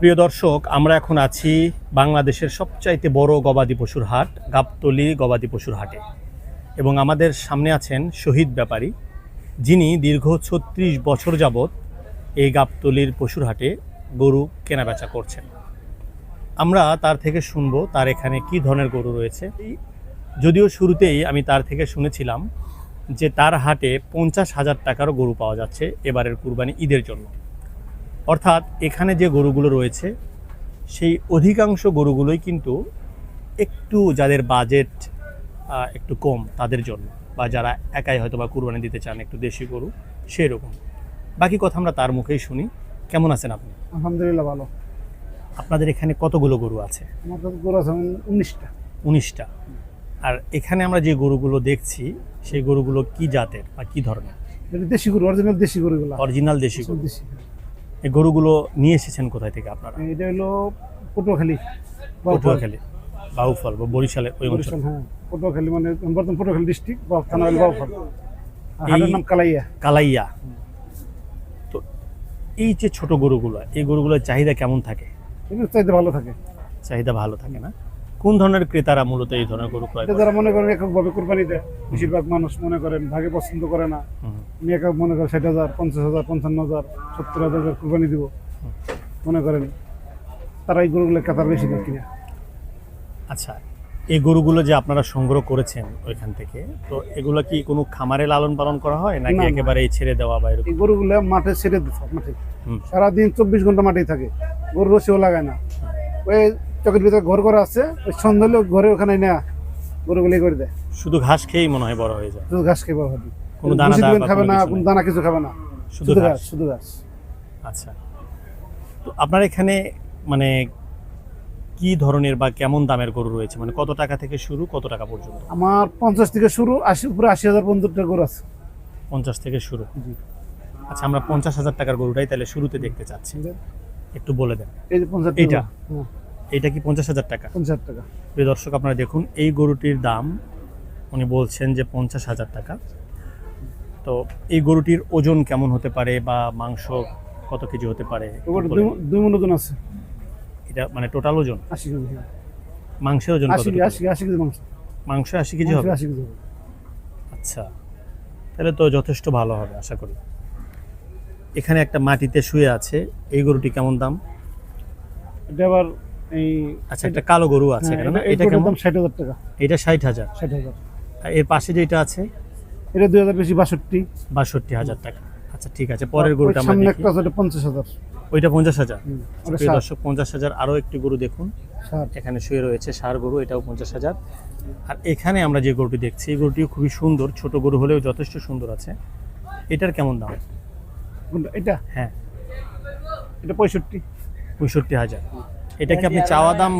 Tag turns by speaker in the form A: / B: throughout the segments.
A: প্রিয় দর্শক, আমরা এখন আছি বাংলাদেশের সবচাইতে বড় গবাদি পশুর হাট গাবতলী গবাদি পশুর হাটে এবং আমাদের সামনে আছেন শহীদ ব্যাপারী, যিনি দীর্ঘ ৩৬ বছর যাবৎ এই গাবতলীর পশুর হাটে গরু কেনাবেচা করছেন। আমরা তার থেকে শুনবো তার এখানে কি ধরনের গরু রয়েছে। যদিও শুরুতেই আমি তার থেকে শুনেছিলাম যে তার হাটে ৫০,০০০ টাকারও গরু পাওয়া যাচ্ছে এবারের কুরবানি ঈদের জন্য। অর্থাৎ এখানে যে গরুগুলো রয়েছে সেই অধিকাংশ গরুগুলোই কিন্তু একটু যাদের বাজেট একটু কম তাদের জন্য, বা যারা একাই হয়তো বা কুরবানি দিতে চান একটু দেশি গরু, সেই রকম। বাকি কথা আমরা তার মুখেই শুনি। কেমন আছেন আপনি?
B: আলহামদুলিল্লাহ ভালো।
A: আপনাদের এখানে কতগুলো গরু আছে?
B: আমাদের গরু আছে 19টা।
A: 19টা। আর এখানে আমরা যে গরুগুলো দেখছি সেই গরুগুলো কি জাতের বা কি ধরনের?
B: এটা দেশি গরু, অরিজিনাল দেশি গরুগুলো।
A: অরিজিনাল দেশি গরু।
B: দেশি।
A: এই গরুগুলো নিয়ে এসেছেন কোথায় থেকে আপনারা?
B: এটা হলো পটুয়াখালী।
A: পটুয়াখালী, বাউফল বা বরিশালের ওই অঞ্চল।
B: বরিশাল, হ্যাঁ। পটুয়াখালী মানে বর্তমান পটুয়াখালী ডিস্ট্রিক্ট, বা থানা হলো বাউফল। হাটের নাম কালাইয়া।
A: কালাইয়া। তো এই যে ছোট গরুগুলো, এই গরুগুলোর চাহিদা কেমন থাকে?
B: এগুলো চাইতে ভালো থাকে।
A: চাহিদা ভালো থাকে না? কোন ধরনের ক্রেতারা মূলত এই ধরনের গরু ক্রয়
B: এটা
A: করে?
B: যারা মনে করেন এককভাবে কুরবানি দেয়, বেশিরভাগ মানুষ মনে করেন ভাগে পছন্দ করে না। উনি একক মনে করেন ৬০,০০০, ৫০,০০০, ৫৫,০০০, ৭০,০০০ কুরবানি দিব মনে করেন, তারা এই গরুগুলো কাতার বেশি দেয় কিনা।
A: আচ্ছা, এই গরুগুলো যে আপনারা সংগ্রহ করেছেন ওইখান থেকে, তো এগুলো কি কোনো খামারে লালন পালন করা হয় নাকি
B: না, না।
A: একেবারে ছেড়ে দেওয়া বা এরকম?
B: এই গরুগুলো মাঠে ছেড়ে দিতে মাঠে
A: হুম।
B: সারাদিন ২৪ ঘন্টা মাঠেই থাকে। গরু রসিও লাগায় না। ওই চকের ভিতরে ঘর করা আছে, ওই সন্ধ্যা হলে ঘরে ওখানে না গরুগুলি করে দেয়।
A: শুধু ঘাস খেয়েই মনে হয় বড় হয়ে যায়?
B: শুধু ঘাস খেয়ে হবে,
A: কোনো দানা দানা
B: খাবে না, কোনো দানা কিছু খাবে না,
A: শুধু
B: শুধু
A: ঘাস?
B: ঘাস, শুধু ঘাস।
A: আচ্ছা, তো আপনার এখানে মানে কি ধরনের বা কেমন দামের গরু রয়েছে, মানে কত টাকা থেকে শুরু, কত টাকা পর্যন্ত?
B: আমার ৫০ থেকে শুরু, ৮০ উপরে ৮০,০০০ পর্যন্ত গরু আছে।
A: ৫০ থেকে শুরু।
B: জি।
A: আচ্ছা, আমরা ৫০,০০০ টাকার গরুটাই তাহলে শুরুতে দেখতে চাচ্ছি, একটু বলে দেন।
B: এই যে ৫০
A: এইটা?
B: হ্যাঁ,
A: এইটা কি ৫০,০০০ টাকা?
B: ৫০ টাকা।
A: প্রিয় দর্শক, আপনারা দেখুন এই গরুটির দাম উনি বলছেন যে ৫০,০০০ টাকা। তো এই গরুটির ওজন কেমন হতে পারে বা মাংস কত কেজি হতে পারে একটু
B: এবার
A: বলেন।
B: ২ মণ ওজন আছে।
A: এটা মানে টোটাল ওজন?
B: ৮০ কেজি, হ্যাঁ।
A: মাংসের ওজন কত?
B: ৮০ কেজি মাংস।
A: মাংস ৮০ কেজি হবে?
B: ৮০ কেজি হবে।
A: আচ্ছা, তাহলে তো যথেষ্ট ভালো হবে আশা করি। এখানে একটা মাটিতে শুয়ে আছে, এই গরুটি কেমন দাম?
B: এটা আবার এই,
A: আচ্ছা, একটা কালো গরু আছে
B: হ্যাঁ,
A: এখানে না?
B: এই
A: এটা
B: গরুর
A: কেমন?
B: দাম ৬০,০০০ টাকা।
A: এটা ৬০,০০০।
B: ৬০,০০০।
A: আর এর পাশে যেটা আছে
B: এটা ২,০০০ বেশি, ৬২।
A: ৬২,০০০ টাকা। আচ্ছা, ঠিক আছে, পরের গরুটা আমরা
B: সামনে
A: দেখি।
B: একটা আছে, ওটা ৫০,০০০।
A: ওইটা ৫০,০০০।
B: ওটা
A: প্রিয়
B: ৬০।
A: দর্শক, ৫০,০০০ আরও একটি গরু দেখুন,
B: ৬০।
A: এখানে শুয়ে রয়েছে ষাঁড় গরু, এটাও ৫০,০০০। আর এখানে আমরা যে গরুটি দেখছি এই গরুটিও খুবই সুন্দর, ছোট গরু হলেও যথেষ্ট সুন্দর আছে। এটার কেমন দাম?
B: কোনটা? এটা
A: হ্যাঁ,
B: এটা ৬৫।
A: ৬৫,০০০। এটা কি আপনি চাওয়া দাম,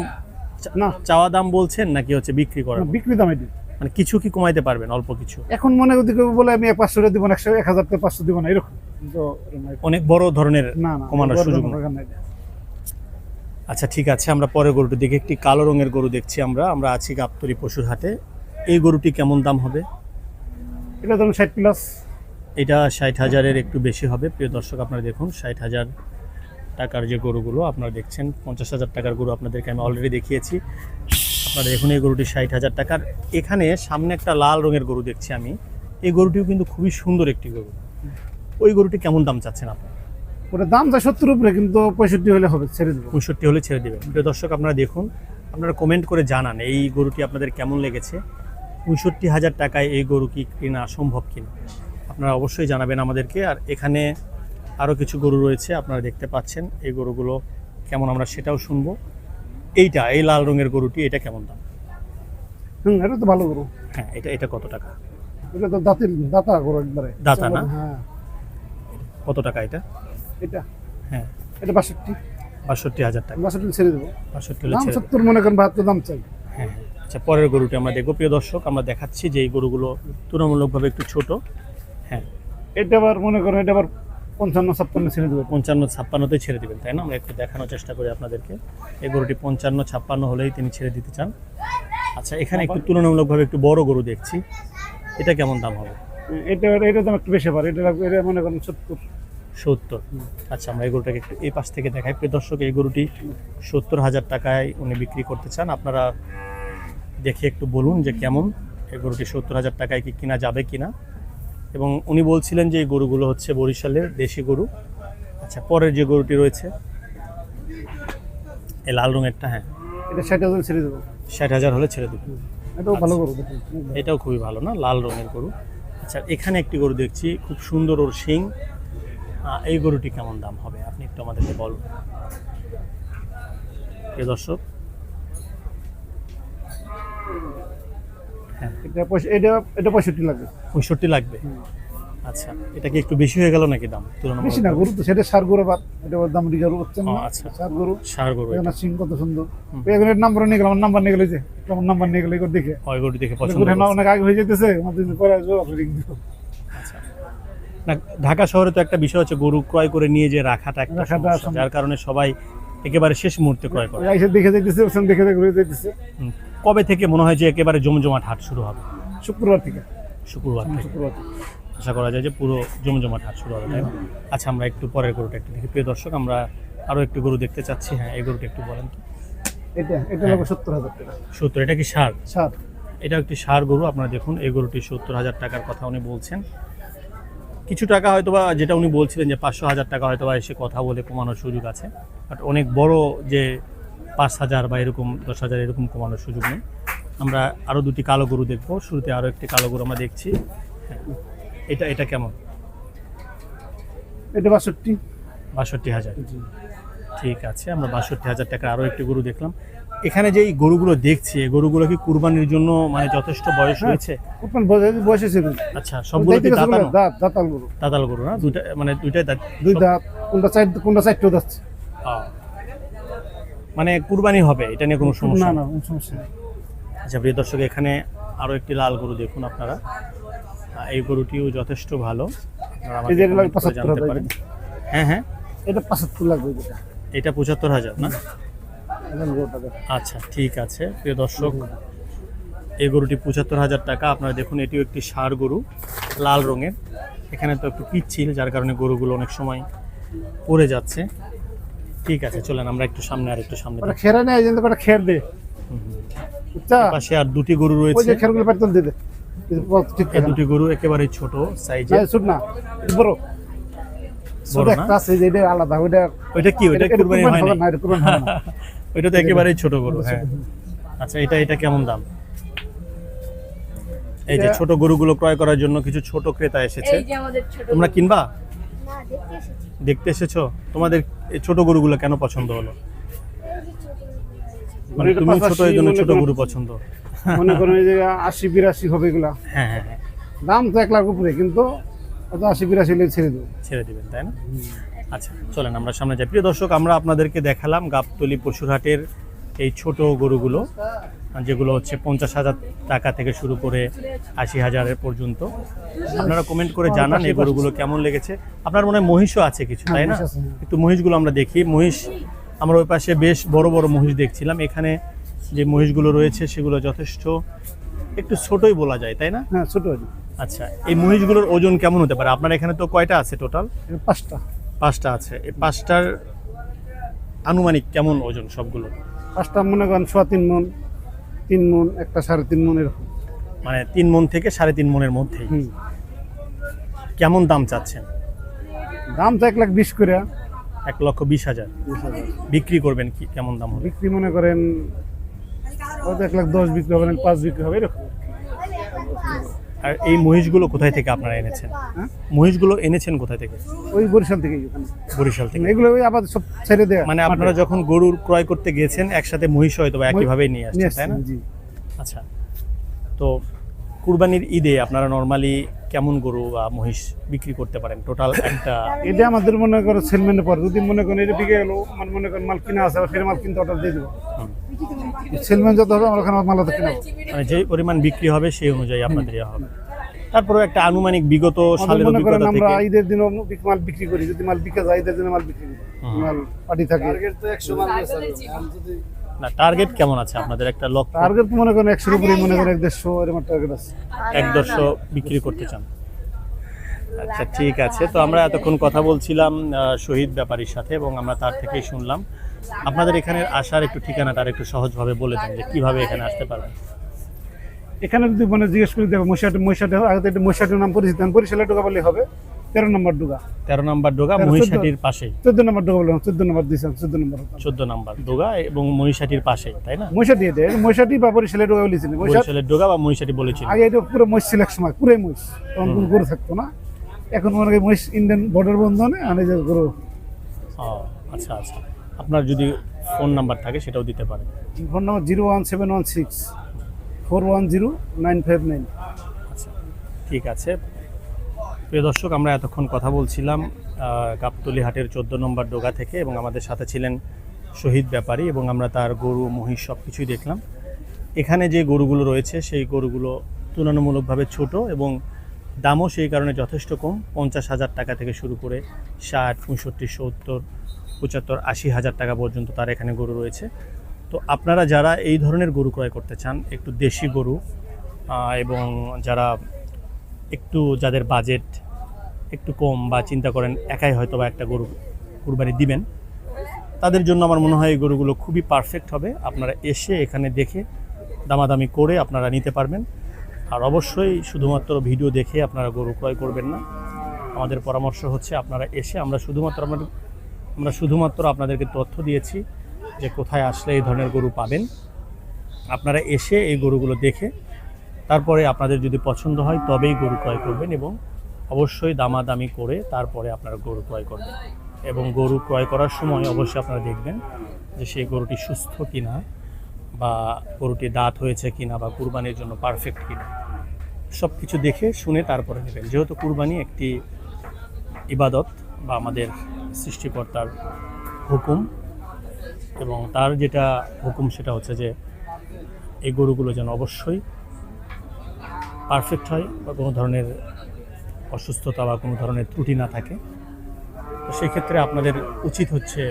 B: না,
A: চাওয়া দাম বলছেন নাকি হচ্ছে বিক্রি করেন?
B: বিক্রি দাম এটি।
A: মানে কিছু কি কমাইতে পারবেন, অল্প কিছু?
B: এখন মনে করতে বলে আমি ৫০০ দিব না, ১,০০০ থেকে ৫০০ দিব না, এরকম তো
A: অনেক বড় ধরনের
B: না, না,
A: কমানোর সুযোগ নেই। আচ্ছা, ঠিক আছে, আমরা পরের গরুটি দেখি। একটি কালো রঙের গরু দেখছি আমরা আছি গাবতলী পশুর হাটে। এই গরুটি কেমন দাম হবে?
B: এটা ধরুন ৬০ প্লাস।
A: এটা ৬০,০০০-এর একটু বেশি হবে। প্রিয় দর্শক, আপনারা দেখুন ৬০,০০০ টাকার যে গরুগুলো আপনারা দেখছেন, ৫০,০০০ টাকার গরু আপনাদেরকে আমি অলরেডি দেখিয়েছি। আপনারা দেখুন এই গরুটি ৬০,০০০ টাকার। এখানে সামনে একটা লাল রঙের গরু দেখছি আমি, এই গরুটিও কিন্তু খুবই সুন্দর একটি গরু। ওই গরুটি কেমন দাম চাচ্ছেন আপনি?
B: ওটা দাম যায় ৭০ উপরে, কিন্তু ৬৫ হলে হবে, ছেড়ে দেবো।
A: ৬৫ হলে ছেড়ে দেবেন। প্রিয় দর্শক, আপনারা দেখুন, আপনারা কমেন্ট করে জানান এই গরুটি আপনাদের কেমন লেগেছে। ৬৫,০০০ টাকায় এই গরু কি কেনা সম্ভব কিনা আপনারা অবশ্যই জানাবেন আমাদেরকে। আর এখানে আরও কিছু গরু রয়েছে আপনারা দেখতে পাচ্ছেন, এই গরুগুলো কেমন আমরা সেটাও শুনবো। এইটা, এই লাল রঙের গরুটি, এটা কেমন দাম?
B: এটা তো ভালো গরু।
A: হ্যাঁ, এটা কত টাকা?
B: এটা তো দাতা গরু একবারে।
A: দাতা না?
B: হ্যাঁ।
A: কত টাকা এটা?
B: এটা
A: হ্যাঁ,
B: এটা ৬২।
A: ৬২,০০০ টাকা।
B: ৬২ ছেড়ে দেবো।
A: ৬২ হলে
B: দাম
A: ছেড়ে দেবেন।
B: ৭০ মনে করেন, ৭২ দাম চাই।
A: হ্যাঁ, আচ্ছা, পরের গরুটি আমরা দেখবো। প্রিয় দর্শক, আমরা দেখাচ্ছি যে এই গরুগুলো তুলনামূলকভাবে একটু ছোট। হ্যাঁ,
B: এটা আবার মনে করেন, এটা আবার ৫৫-৫৬ ছেড়ে দেবো।
A: ৫৫-৫৬তে ছেড়ে দিবেন, তাই না? আমরা একটু দেখানোর চেষ্টা করি আপনাদেরকে। এই গরুটি ৫৫-৫৬ হলেই তিনি ছেড়ে দিতে চান। আচ্ছা, এখানে একটু তুলনামূলকভাবে একটু বড় গরু দেখছি, এটা কেমন দাম হবে?
B: এটা দাম একটু বেশি পারে। এটা মনে করেন ৭০।
A: 70। আচ্ছা, আমরা এই গরুটাকে একটু এই পাশ থেকে দেখাই। প্রিয় দর্শক, এই গরুটি 70,000 টাকায় উনি বিক্রি করতে চান। আপনারা দেখে একটু বলুন যে কেমন এই গরুটি 70,000 টাকায় কি কিনা যাবে কিনা। এবং উনি বলছিলেন যে এই গরুগুলো হচ্ছে বরিশালের দেশি গরু। আচ্ছা, পরের যে গরুটি রয়েছে এই লাল রঙেরটা, হ্যাঁ,
B: এটা 60,000 ছেড়ে দেবো।
A: 60,000 হলে ছেড়ে দেবেন।
B: এটাও ভালো করবো দেখুন।
A: এটাও খুবই ভালো না, লাল রঙের গরু। আচ্ছা, এখানে একটি গরু দেখছি খুব সুন্দর, ওর শিং। এই গরুটি কেমন দাম হবে আপনি একটু আমাদেরকে বলুন প্রিয় দর্শক। হ্যাঁ,
B: এটা 65 লাগবে।
A: 65 লাগবে। আচ্ছা, এটা কি একটু বেশি হয়ে গেল নাকি দাম
B: বেশি না, গরু তো সেটা সার গরু, আবার এটা দাম রিগা হচ্ছে না।
A: আচ্ছা,
B: সার গরু,
A: সার গরু।
B: এখানে সিং কত সুন্দর। এগুলোর নাম্বার নিয়ে গেলাম, নাম্বার নিয়ে গেলে যে কেমন নাম্বার নিয়ে গেলে এগুলো দেখে
A: ওই গরুটি দেখে পছন্দ
B: গরু
A: করছেন।
B: অনেক আগে হয়ে যেতেছে, আমাদের পরে রিং দিব।
A: আচ্ছা, না, ঢাকা শহরে তো একটা বিষয় হচ্ছে গরু ক্রয় করে নিয়ে যে রাখাটা একটা
B: রাখাটা
A: সমস্যা, যার কারণে সবাই একেবারে শেষ মুহূর্তে ক্রয় করে।
B: এসে দেখে যেতেছে, ওখানে দেখে দেখে ঘুরে যেতেছে।
A: কবে থেকে মনে হয় যে একেবারে জমজমাট হাট শুরু হবে?
B: শুক্রবার থেকে।
A: শুক্রবার থেকে
B: শুক্রবার থেকে।
A: আশা করা যায় যে পুরো জমজমাট হাট শুরু হবে, তাই না? আচ্ছা, আমরা একটু পরের গরুটা একটু দেখি। প্রিয় দর্শক, আমরা আরও একটু গরু দেখতে চাচ্ছি। হ্যাঁ, এই গরুটা একটু বলেন তো।
B: এটা লাগবে 70,000 টাকা।
A: 70, এটা কি ষাঁড়?
B: সার।
A: এটা একটি ষাঁড় গরু। আপনারা দেখুন, এই গরুটি 70,000 টাকার কথা উনি বলছেন। কিছু টাকা হয়তোবা যেটা উনি বলছিলেন যে 500,000 টাকা হয়তোবা এসে কথা বলে কমানোর সুযোগ আছে, বাট অনেক বড় যে 5,000 বা এরকম 10,000 এরকম কমানোর সুযোগ নেই। আমরা আরও দুটি কালো গরু দেখবো। শুরুতে আরও একটি কালো গরু আমরা দেখছি। হ্যাঁ, এটা কেমন?
B: এটা 62।
A: 62,000। ঠিক আছে, আমরা 62,000 টাকা আরও একটি গরু দেখলাম। এখানে যে এই গরুগুলো দেখছি, এই গরুগুলো কি কুরবানির জন্য মানে যথেষ্ট বয়স হয়েছে?
B: কোন বয়সে ছিল?
A: আচ্ছা, সবগুলো কি দাঁতানো?
B: দাঁতাল গরু।
A: দাঁতাল গরু না? দুইটা, মানে দুইটাই দাঁত?
B: দুই দাঁত, কোনটা চারটে যাচ্ছে।
A: মানে কুরবানি হবে, এটা নিয়ে কোনো সমস্যা
B: না
A: নেই?
B: না, কোনো সমস্যা নেই।
A: আচ্ছা, প্রিয় দর্শক, এখানে আরও একটি লাল গরু দেখুন আপনারা। এই গরুটিও যথেষ্ট ভালো, আপনারা আমাকে
B: এই যে এটা
A: comment করে
B: 75
A: জানতে
B: হবে।
A: পারেন। হ্যাঁ হ্যাঁ,
B: এটা 75 লাগবে যেটা।
A: এটা 75,000 না?
B: এখন গরুটা দেখো।
A: আচ্ছা, ঠিক আছে প্রিয় দর্শক, এই গরুটি 75,000 টাকা। আপনারা দেখুন, এটিও একটি ষাঁড় গরু, লাল রঙের। এখানে তো একটু পিচ্ছিল, যার কারণে গরুগুলো অনেক সময় পড়ে যাচ্ছে। ঠিক আছে, চলেন আমরা একটু সামনে, আর একটু সামনে
B: ওটা খেরে নেয়, যেন কটা খের দে। বুঝছা?
A: পাশে আর দুটি গরু
B: ওই
A: রয়েছে।
B: যে খেরগুলো পেট্রোল দিয়ে দে। ঠিক
A: এই
B: আছে।
A: দুটি গরু একেবারে ছোট সাইজে,
B: না, ছোট না, এটা বড়। ছোট
A: না?
B: একটা আছে, যে এটা আলাদা, ওইটা
A: ওইটা কি? ওইটা কুরবানি হয়
B: হবে
A: না?
B: না, এটা কুরবানি হবে না।
A: ওইটা তো একেবারেই ছোট গরু। হ্যাঁ, আচ্ছা, এটা কেমন দাম? এই যে ছোট গরুগুলো ক্রয় করার জন্য কিছু ছোট ক্রেতা এসেছে।
C: এই যে আমাদের ছোট
A: তোমরা কিনবা?
C: না, দেখতে এসেছি।
A: দেখতে এসেছো? তোমাদের এই ছোট গরুগুলো কেন পছন্দ হলো? মানে
B: এটা
A: তুমি ছোট, এই জন্য
B: 85
A: ছোট গরু পছন্দ?
B: মনে করেন এই যে 80-82 হবে এগুলা।
A: হ্যাঁ হ্যাঁ হ্যাঁ,
B: দাম তো 1 লাখ উপরে, কিন্তু 80-82 হলে ছেড়ে দেবো।
A: ছেড়ে দিবেন, তাই না? আচ্ছা, চলেন আমরা সামনে যাই। প্রিয় দর্শক, আমরা আপনাদেরকে দেখালাম গাবতলী পশুরহাটের এই ছোট গরুগুলো, যেগুলো হচ্ছে 50,000 টাকা থেকে শুরু করে 80,000 পর্যন্ত। আপনারা কমেন্ট করে জানান এই গরুগুলো কেমন লেগেছে। আপনার মনে হয় মহিষও আছে কিছু, তাই না?
B: মহিষ আছে।
A: একটু মহিষগুলো আমরা দেখি। মহিষ, আমরা ওই পাশে বেশ বড় বড় মহিষ দেখছিলাম। এখানে যে মহিষগুলো রয়েছে সেগুলো যথেষ্ট একটু ছোটই বলা যায়, তাই না?
B: হ্যাঁ, ছোট আছে।
A: আচ্ছা, এই মহিষগুলোর ওজন কেমন হতে পারে? আপনার এখানে তো কয়টা আছে টোটাল?
B: এটা 5টা।
A: 5টা আছে। এই 5টার আনুমানিক কেমন ওজন সবগুলো?
B: 5টা মনে করেন 3.5 মণ, 3 মণ, একটা 3.5 মণ এরকম।
A: মানে 3 মণ থেকে 3.5 মণের মধ্যেই। কেমন দাম চাচ্ছেন?
B: দাম তো 1,20,000 করে।
A: 1,20,000। বিক্রি করবেন কি কেমন দাম হবে?
B: বিক্রি মনে করেন হয়তো 1,10,000 বিক্রি হবে, না 5 বিক্রি হবে এরকম।
A: আর এই মহিষগুলো কোথায় থেকে আপনারা এনেছেন?
B: হ্যাঁ?
A: মহিষগুলো এনেছেন কোথায় থেকে?
B: ওই বরিশাল থেকে ওখানে।
A: বরিশাল থেকে।
B: এগুলো ওই আবার সব ছেড়ে দেয়া।
A: মানে আপনারা যখন গরুর ক্রয় করতে গিয়েছেন একসাথে মহিষ হয়তো বা একইভাবেই নিয়ে
B: নিয়ে
A: আসছেন, তাই না?
B: আসছি, জি।
A: আচ্ছা, তো কুরবানির ঈদে আপনারা নরমালি কেমন গরু বা মহিষ বিক্রি করতে পারেন টোটাল একটা?
B: এটা আমাদের মনে করো সেলম্যানের পর, যদি মনে করেন এটা বিকে গেলো, মানে মনে করেন মাল কিনা আছে, আবার ফের মাল কিনতে অর্ডার দিয়ে দেবো। সেলম্যান যত হবে আমরা ওখানে মাল হতে কিনাবো।
A: মানে যে পরিমাণ বিক্রি হবে সেই অনুযায়ী আপনাদের দেওয়া হবে। তারপরে একটা আনুমানিক বিগত
B: আমাদের
A: সালের
B: মনে করেন
A: অভিজ্ঞতা
B: আমরা
A: থেকে
B: ঈদের দিনও মাল বিক্রি করি, যদি মাল বিকে যায় ঈদের দিনে মাল বিক্রি করি, মাল পার্টি থাকে।
A: না, টার্গেট কেমন আছে আপনাদের? একটা লক্ষ্য,
B: টার্গেট মনে করেন 100-এর উপরে, মনে করেন 150 এরকম টার্গেট আছে।
A: 1-150 বিক্রি করতে চান? আচ্ছা ঠিক আছে, তো আমরা এতক্ষণ কথা বলছিলাম শহীদ ব্যাপারীর সাথে এবং আমরা তার থেকেই শুনলাম। আপনাদের এখানে আসার একটু ঠিকানাটা আর একটু সহজভাবে বলে দেন যে কিভাবে এখানে আসতে পারবেন।
B: এখানে যদি মানে জিজ্ঞেস করি দেখো মহিষাটি আগে তো মহিষাটির নাম পরিচিত, বরিশালে ঢোকা বললে হবে 13 নম্বর ডোগা,
A: 13 নম্বর ডোগা
B: 13,
A: মহিষাটির পাশেই।
B: 14 নম্বর ডোগা বললাম, 14 নম্বর দিয়েছিলাম, 14 নম্বর
A: 14 নম্বর ডোগা এবং মহিষাটির পাশেই, তাই না?
B: মহিষাটি, এটা মহিষাটি বা বরিশালে ডোগা বলেছিলেন।
A: বরিশালের ডোগা বা মহিষাটি বলেছিল।
B: আগে এটা পুরো মহিষ ছিল এক সময়, পুরোই মহিষ, তখন কোনো গরু থাকতো না। এখন মনে করি মহিষ ইন্ডিয়ান বর্ডার বন্ধনে আনে যে গরু।
A: ও আচ্ছা আচ্ছা, আপনার যদি ফোন নাম্বার থাকে সেটাও দিতে পারেন।
B: ফোন নম্বর 01716 410 959।
A: আচ্ছা ঠিক আছে। প্রিয় দর্শক, আমরা এতক্ষণ কথা বলছিলাম গাবতলী হাটের 14 নম্বর ডোগা থেকে এবং আমাদের সাথে ছিলেন শহীদ ব্যাপারী এবং আমরা তার গরু মহিষ সব কিছুই দেখলাম। এখানে যে গরুগুলো রয়েছে সেই গরুগুলো তুলনামূলকভাবে ছোট এবং দামও সেই কারণে যথেষ্ট কম। 50,000 টাকা থেকে শুরু করে 60, 65, 70, 75, 80,000 টাকা পর্যন্ত তার এখানে গরু রয়েছে। তো আপনারা যারা এই ধরনের গরু ক্রয় করতে চান, একটু দেশি গরু এবং যারা একটু যাদের বাজেট একটু কম বা চিন্তা করেন একাই হয়তো বা একটা গরু কুরবানি দিবেন, তাদের জন্য আমার মনে হয় এই গরুগুলো খুবই পারফেক্ট হবে। আপনারা এসে এখানে দেখে দামাদামি করে আপনারা নিতে পারবেন। আর অবশ্যই শুধুমাত্র ভিডিও দেখে আপনারা গরু ক্রয় করবেন না। আমাদের পরামর্শ হচ্ছে আপনারা এসে আমরা শুধুমাত্র আপনাদেরকে তথ্য দিয়েছি যে কোথায় আসলে এই ধরনের গরু পাবেন। আপনারা এসে এই গরুগুলো দেখে তারপরে আপনাদের যদি পছন্দ হয় তবেই গরু ক্রয় করবেন এবং অবশ্যই দামাদামি করে তারপরে আপনারা গরু ক্রয় করবেন। এবং গরু ক্রয় করার সময় অবশ্যই আপনারা দেখবেন যে সেই গরুটি সুস্থ কিনা বা গরুটি দাঁত হয়েছে কিনা বা কুরবানির জন্য পারফেক্ট কিনা, সব কিছু দেখে শুনে তারপরে নেবেন। যেহেতু কুরবানি একটি ইবাদত বা আমাদের সৃষ্টিকর্তার হুকুম এবং তার যেটা হুকুম সেটা হচ্ছে যে এই গরুগুলো যেন অবশ্যই পারফেক্ট হয় বা কোনো ধরনের অসুস্থতা বা কোনো ধরনের ত্রুটি না থাকে। তো সেক্ষেত্রে আপনাদের উচিত হচ্ছে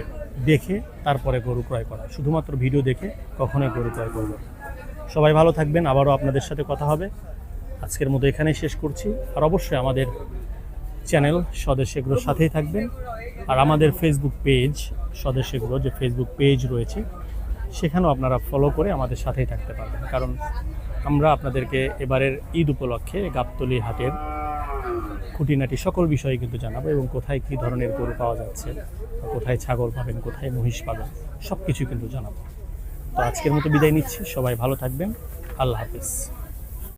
A: দেখে তারপরে গরু ক্রয় করা। শুধুমাত্র ভিডিও দেখে কখনোই গরু ক্রয় করবেন। সবাই ভালো থাকবেন, আবারও আপনাদের সাথে কথা হবে। আজকের মতো এখানেই শেষ করছি। আর অবশ্যই আমাদের চ্যানেল স্বদেশ এগ্রোর সাথেই থাকবেন। আর আমাদের ফেসবুক পেজ স্বদেশ এগ্রো যে ফেসবুক পেজ রয়েছে সেখানেও আপনারা ফলো করে আমাদের সাথেই থাকতে পারবেন। কারণ আমরা আপনাদেরকে এবারের ঈদ উপলক্ষে গাবতলী হাটের খুঁটিনাটি সকল বিষয়ে কিন্তু জানাবো এবং কোথায় কী ধরনের গরু পাওয়া যাচ্ছে, কোথায় ছাগল পাবেন, কোথায় মহিষ পাবেন, সব কিছু কিন্তু জানাবো। তো আজকের মতো বিদায় নিচ্ছি। সবাই ভালো থাকবেন। আল্লাহ হাফেজ।